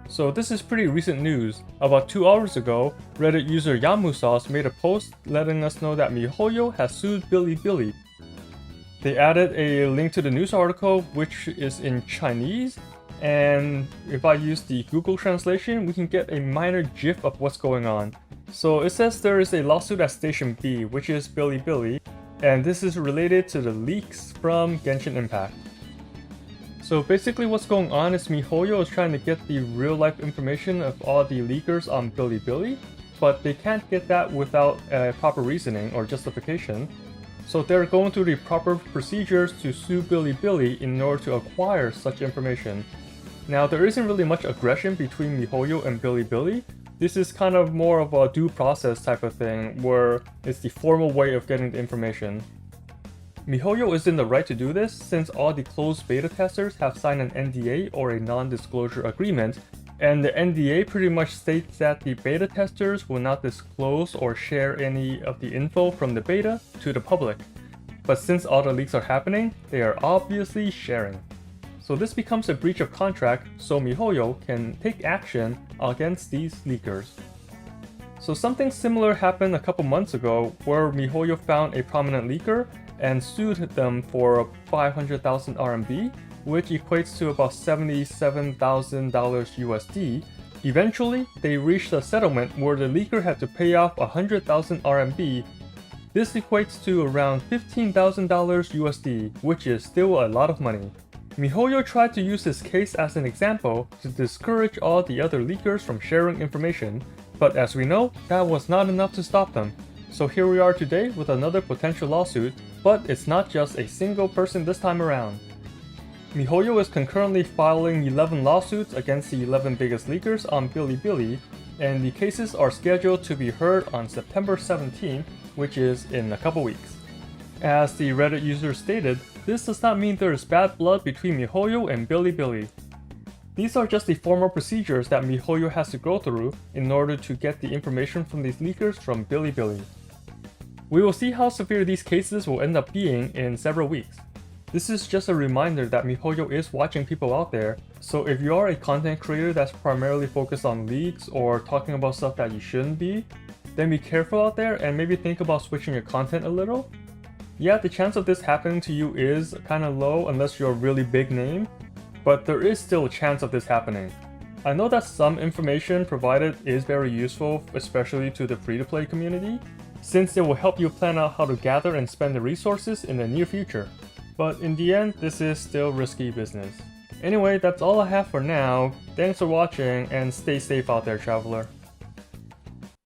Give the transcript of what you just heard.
So this is pretty recent news. About 2 hours ago, Reddit user Yamusauce made a post letting us know that miHoYo has sued Bilibili. They added a link to the news article, which is in Chinese, and if I use the Google translation, we can get a minor gif of what's going on. So it says there is a lawsuit at Station B, which is Bilibili, and this is related to the leaks from Genshin Impact. So basically what's going on is miHoYo is trying to get the real-life information of all the leakers on Bilibili, but they can't get that without proper reasoning or justification. So they're going through the proper procedures to sue Bilibili in order to acquire such information. Now there isn't really much aggression between miHoYo and Bilibili. This is kind of more of a due process type of thing, where it's the formal way of getting the information. miHoYo is in the right to do this since all the closed beta testers have signed an NDA or a non-disclosure agreement, and the NDA pretty much states that the beta testers will not disclose or share any of the info from the beta to the public. But since all the leaks are happening, they are obviously sharing. So this becomes a breach of contract, so miHoYo can take action against these leakers. So something similar happened a couple months ago where miHoYo found a prominent leaker and sued them for 500,000 RMB, which equates to about $77,000 USD. Eventually, they reached a settlement where the leaker had to pay off 100,000 RMB. This equates to around $15,000 USD, which is still a lot of money. miHoYo tried to use this case as an example to discourage all the other leakers from sharing information, but as we know, that was not enough to stop them. So here we are today with another potential lawsuit, but it's not just a single person this time around. miHoYo is concurrently filing 11 lawsuits against the 11 biggest leakers on Bilibili, and the cases are scheduled to be heard on September 17th, which is in a couple weeks. As the Reddit user stated, this does not mean there is bad blood between miHoYo and Bilibili. These are just the formal procedures that miHoYo has to go through in order to get the information from these leakers from Bilibili. We will see how severe these cases will end up being in several weeks. This is just a reminder that miHoYo is watching people out there, so if you are a content creator that's primarily focused on leaks or talking about stuff that you shouldn't be, then be careful out there and maybe think about switching your content a little. Yeah, the chance of this happening to you is kinda low unless you're a really big name, but there is still a chance of this happening. I know that some information provided is very useful, especially to the free-to-play community, since it will help you plan out how to gather and spend the resources in the near future. But in the end, this is still risky business. Anyway, that's all I have for now. Thanks for watching and stay safe out there, traveler.